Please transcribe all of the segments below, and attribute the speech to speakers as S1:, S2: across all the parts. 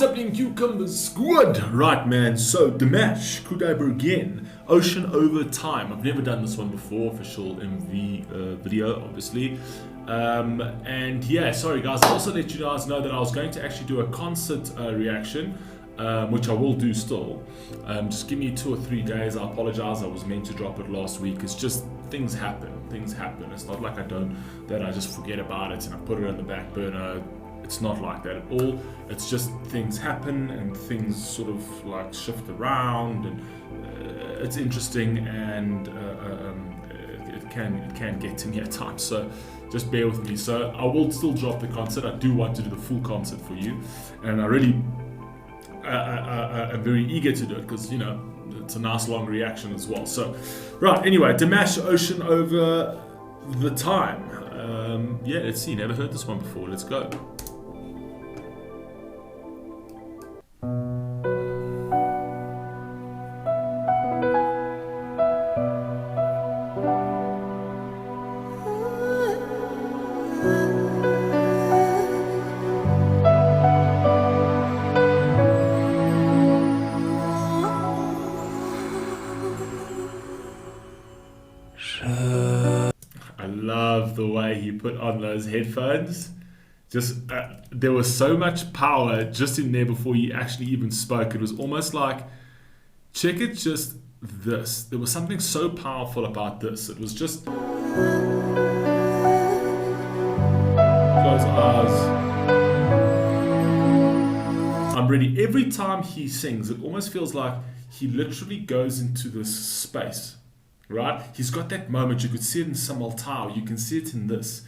S1: What's up, cucumbers squad? Right, man, so Dimash Kudaibergen, Ocean Over Time. I've never done this one before, official MV video, obviously. And yeah, sorry guys, I'll also let you guys know that I was going to actually do a concert reaction, which I will do still. Just give me 2 or 3 days. I apologize, I was meant to drop it last week. It's just things happen. It's not like I just forget about it and I put it on the back burner. It's not like that at all. It's just things happen and things sort of like shift around, and it's interesting, and it can get to me at times. So just bear with me. So I will still drop the concert. I do want to do the full concert for you, and I really I'm very eager to do it because, you know, it's a nice long reaction as well. So right, anyway, Dimash, Ocean Over the Time. Yeah, let's see. Never heard this one before. Let's go. I love the way he put on those headphones. Just there was so much power just in there before he actually even spoke. It was almost like, check it, just this. There was something so powerful about this. It was just close eyes. I'm ready. Every time he sings, it almost feels like he literally goes into this space. Right? He's got that moment, you could see it in some Altao, you can see it in this,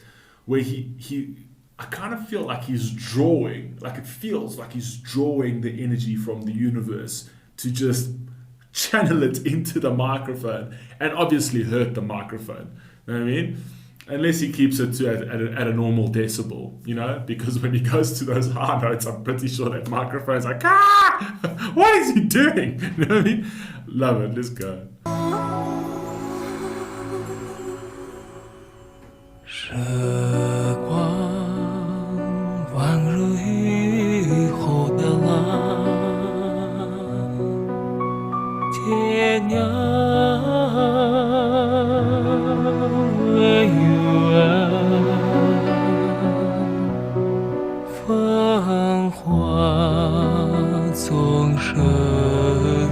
S1: where I kind of feel like he's drawing, like it feels like he's drawing the energy from the universe to just channel it into the microphone and obviously hurt the microphone. You know what I mean? Unless he keeps it at a normal decibel, you know, because when he goes to those high notes, I'm pretty sure that microphone's like, ah! What is he doing? You know what I mean? Love it, let's go.
S2: 时光宛如雨后的浪，天涯远远，繁华总是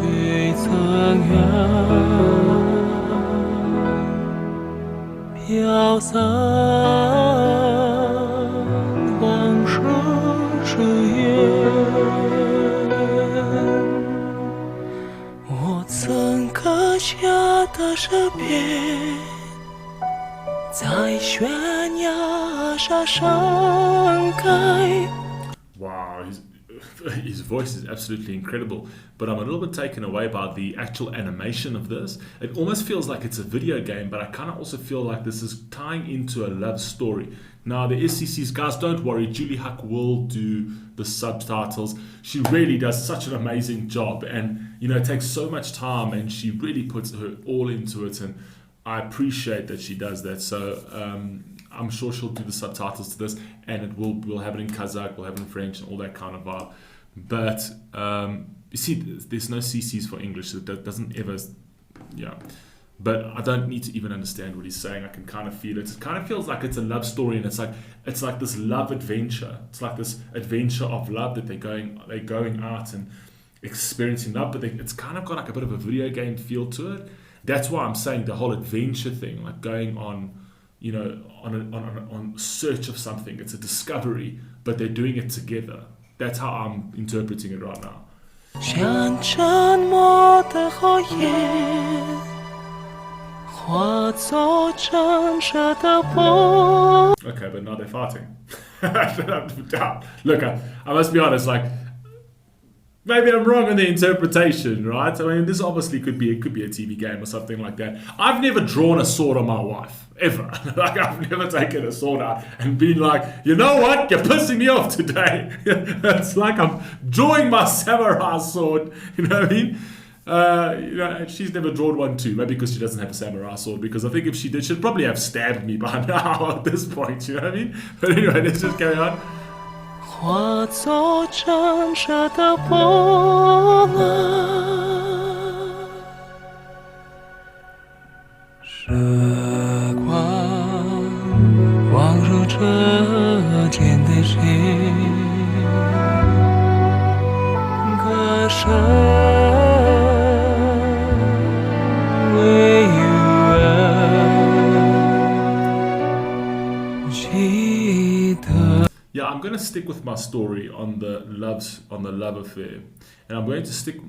S2: 未曾远。 飘散往事之远，我曾刻下的诗篇，在悬崖上盛开。
S1: Wow, his voice is absolutely incredible, but I'm a little bit taken away by the actual animation of this. It almost feels like it's a video game, but I kind of also feel like this is tying into a love story. Now, the SCCs, guys, don't worry, Julie Huck will do the subtitles. She really does such an amazing job, and, you know, it takes so much time, and she really puts her all into it, and I appreciate that she does that. So, I'm sure she'll do the subtitles to this, and we'll have it in Kazakh, we'll have it in French, and all that kind of vibe. But you see, there's no CCs for English, so that doesn't ever, yeah. But I don't need to even understand what he's saying. I can kind of feel it. It kind of feels like it's a love story, and it's like this love adventure. It's like this adventure of love that they're going out and experiencing love, but it's kind of got like a bit of a video game feel to it. That's why I'm saying the whole adventure thing, like going on, you know, on search of something. It's a discovery, but they're doing it together. That's how I'm interpreting it right now.
S2: 像沉默的火焰，化作震慑的风。
S1: Okay, but now they're fighting. Look, I must be honest, like, maybe I'm wrong in the interpretation, right? I mean, this obviously could be a TV game or something like that. I've never drawn a sword on my wife, ever. Like, I've never taken a sword out and been like, you know what? You're pissing me off today. It's like I'm drawing my samurai sword. You know what I mean? You know, she's never drawn one too. Maybe because she doesn't have a samurai sword. Because I think if she did, she'd probably have stabbed me by now at this point. You know what I mean? But anyway, let's just carry on.
S2: 化作挣扎的波浪。时光忘入这天的心，歌声为予人记得。
S1: Yeah, I'm going to stick with my story on the love affair, and I'm going to stick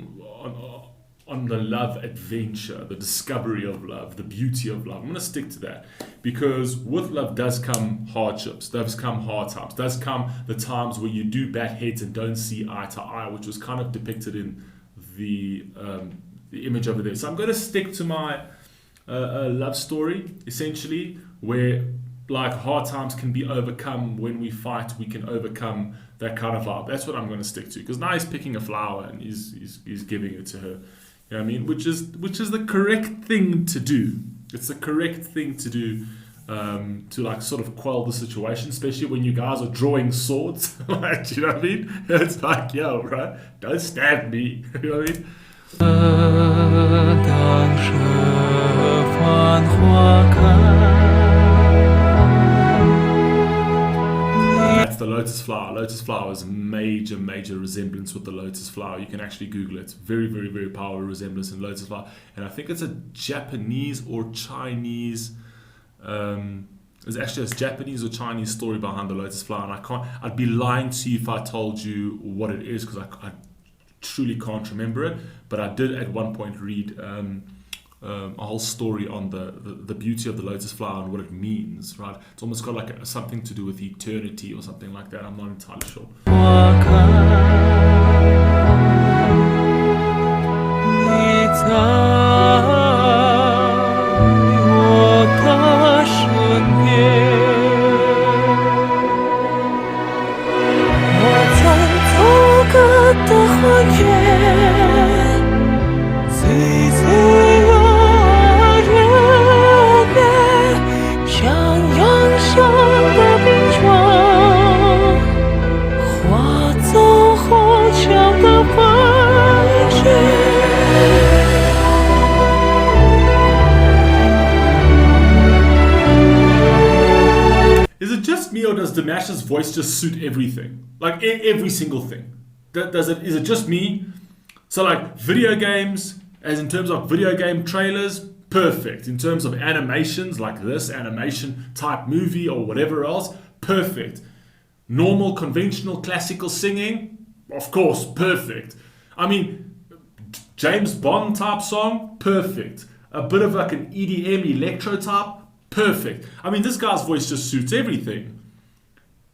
S1: on the love adventure, the discovery of love, the beauty of love. I'm going to stick to that because with love does come hardships, does come hard times, does come the times where you do bat heads and don't see eye to eye, which was kind of depicted in the image over there. So I'm going to stick to my love story, essentially, where like hard times can be overcome. When we fight, we can overcome that kind of love. That's what I'm going to stick to, because now he's picking a flower and he's giving it to her. You know what I mean? Which is the correct thing to do. It's the correct thing to do to like sort of quell the situation, especially when you guys are drawing swords. Like, you know what I mean? It's like, yo, bro, don't stab me. You know what I mean?
S2: 当时繁花开。
S1: That's the lotus flower. Lotus flower is a major resemblance with the lotus flower. You can actually Google it. Very, very, very powerful resemblance in lotus flower. And I think it's a Japanese or Chinese. There's actually a Japanese or Chinese story behind the lotus flower, and I'd be lying to you if I told you what it is, because I truly can't remember it. But I did at one point read a whole story on the beauty of the lotus flower and what it means, right? It's almost got like something to do with eternity or something like that. I'm not entirely sure. Or does Dimash's voice just suit everything? Like every single thing? Is it just me? So like video games, as in terms of video game trailers, perfect. In terms of animations, like this animation type movie or whatever else, perfect. Normal, conventional, classical singing, of course, perfect. I mean, James Bond type song, perfect. A bit of like an EDM electro type, perfect. I mean, this guy's voice just suits everything.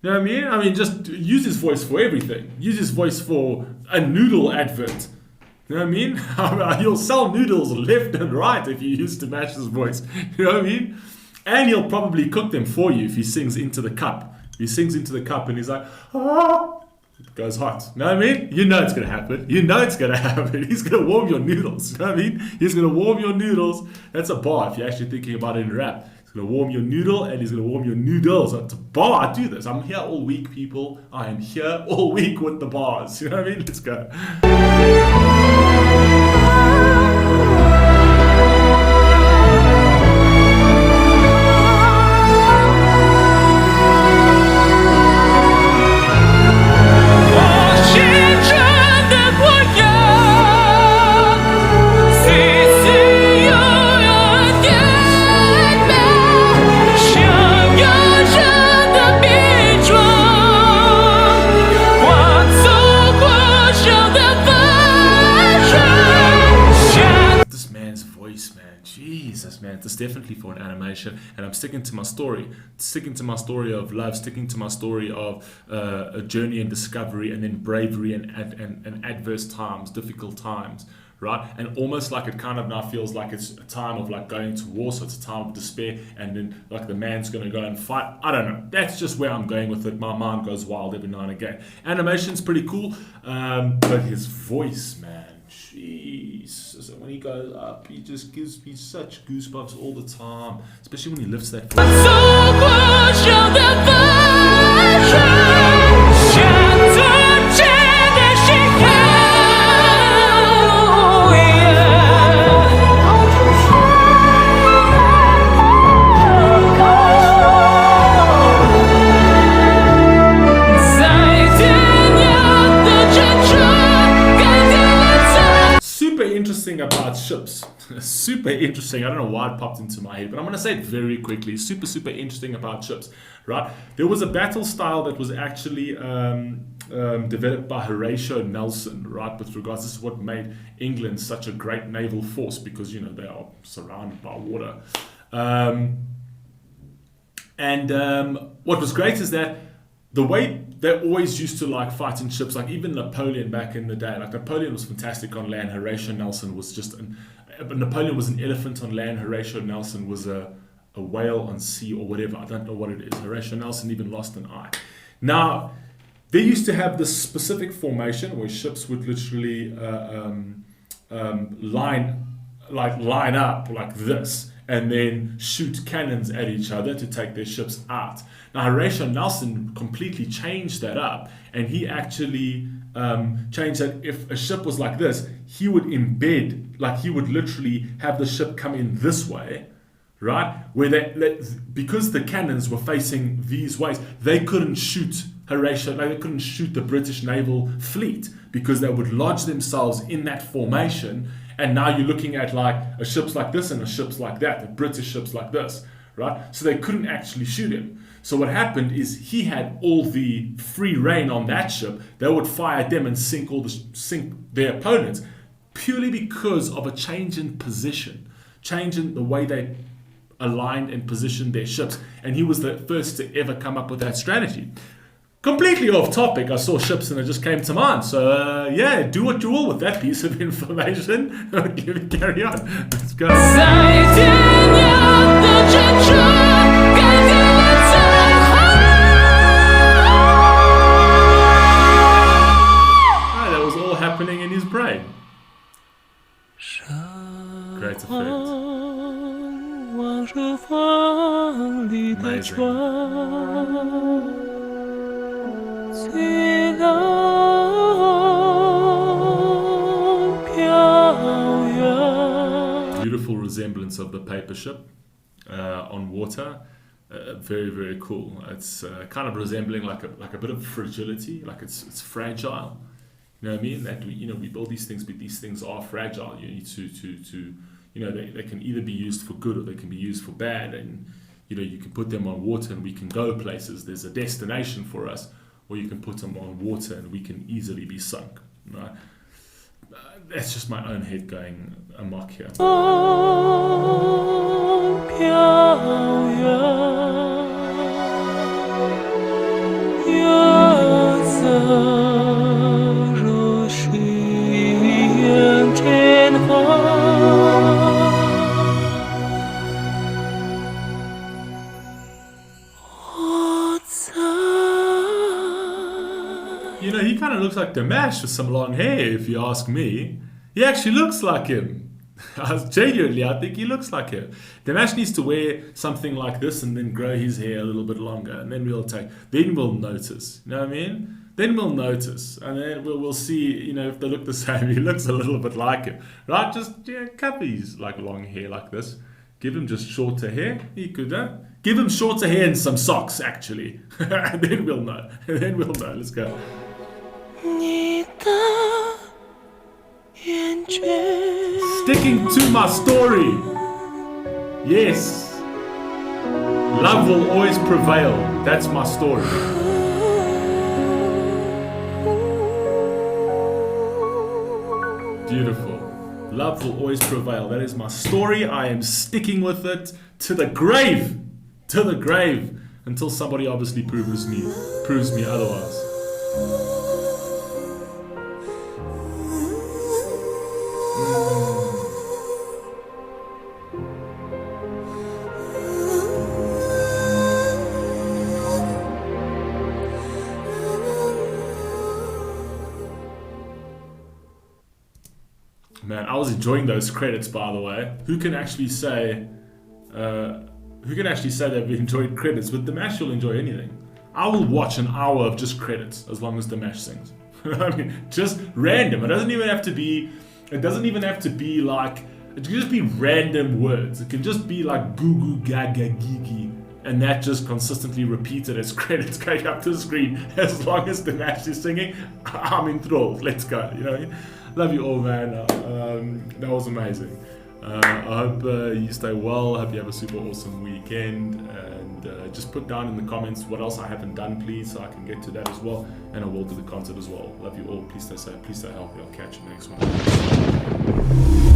S1: You know what I mean? I mean, just use his voice for everything. Use his voice for a noodle advert. You know what I mean? He'll sell noodles left and right if you use Dimash's voice. You know what I mean? And he'll probably cook them for you if he sings into the cup. He sings into the cup and he's like, ah, it goes hot. You know what I mean? You know it's going to happen. You know it's going to happen. He's going to warm your noodles. You know what I mean? He's going to warm your noodles. That's a bar if you're actually thinking about it in rap. He's going to warm your noodle and he's going to warm your noodles. It's a bar. I do this. I'm here all week, people. I am here all week with the bars. You know what I mean? Let's go. It's definitely for an animation, and I'm sticking to my story of love, sticking to my story of a journey and discovery, and then bravery and adverse times, difficult times, right? And almost like it kind of now feels like it's a time of like going to war, so it's a time of despair, and then like the man's gonna go and fight. I don't know. That's just where I'm going with it. My mind goes wild every now and again. Animation's pretty cool, but his voice, man. Jeez, when he goes up, he just gives me such goosebumps all the time, especially when he lifts that voice. interesting about ships. Super interesting. I don't know why it popped into my head, but I'm going to say it very quickly. Super, super interesting about ships, right? There was a battle style that was actually developed by Horatio Nelson, right? With regards, this is what made England such a great naval force, because, you know, they are surrounded by water. What was great is that the way they always used to like fight in ships, like even Napoleon back in the day, like Napoleon was fantastic on land. Horatio Nelson was just Napoleon was an elephant on land. Horatio Nelson was a whale on sea, or whatever. I don't know what it is. Horatio Nelson even lost an eye. Now, they used to have this specific formation where ships would literally line up like this, and then shoot cannons at each other to take their ships out. Now, Horatio Nelson completely changed that up, and he actually changed that if a ship was like this, he would embed, like he would literally have the ship come in this way, right? Where because the cannons were facing these ways, they couldn't shoot they couldn't shoot the British naval fleet, because they would lodge themselves in that formation. And now you're looking at like a ship's like this and a ship's like that, the British ship's like this, right? So they couldn't actually shoot him. So what happened is he had all the free reign on that ship. They would fire at them and sink their opponents, purely because of a change in position, change in the way they aligned and positioned their ships. And he was the first to ever come up with that strategy. Completely off topic, I saw ships and it just came to mind. So, yeah, do what you will with that piece of information. Carry on. Let's go. That was all happening in his brain. Great effect. Amazing. Beautiful resemblance of the paper ship on water. Very, very cool. It's kind of resembling like a bit of fragility, like it's fragile. You know what I mean? That we build these things, but these things are fragile. You need to they can either be used for good or they can be used for bad. And you can put them on water and we can go places. There's a destination for us. Or you can put them on water and we can easily be sunk. Right? That's just my own head going amok here. He kind of looks like Dimash with some long hair, if you ask me. He actually looks like him. Genuinely, I think he looks like him. Dimash needs to wear something like this and then grow his hair a little bit longer, and then we'll notice. You know what I mean? Then we'll notice, and then we'll see, if they look the same. He looks a little bit like him, right? Just cut his like long hair like this. Give him just shorter hair. He could, give him shorter hair and some socks, actually. And then we'll know. Let's go. Sticking to my story. Yes. Love will always prevail. That's my story. Beautiful. Love will always prevail. That is my story. I am sticking with it to the grave. To the grave. Until somebody obviously proves me otherwise. Man, I was enjoying those credits, by the way. Who can actually say they've enjoyed credits? With Dimash, you'll enjoy anything. I will watch an hour of just credits as long as Dimash sings. I mean, just random. It doesn't even have to be like, it can just be random words. It can just be like goo goo gaga gigi, and that just consistently repeated as credits going up to the screen. As long as Dimash is singing, I'm enthralled. Let's go. Love you all, man. That was amazing. I hope you stay well. I hope you have a super awesome weekend. And just put down in the comments what else I haven't done, please, so I can get to that as well. And I will do the concert as well. Love you all. Please stay safe. Please stay healthy. I'll catch you next one.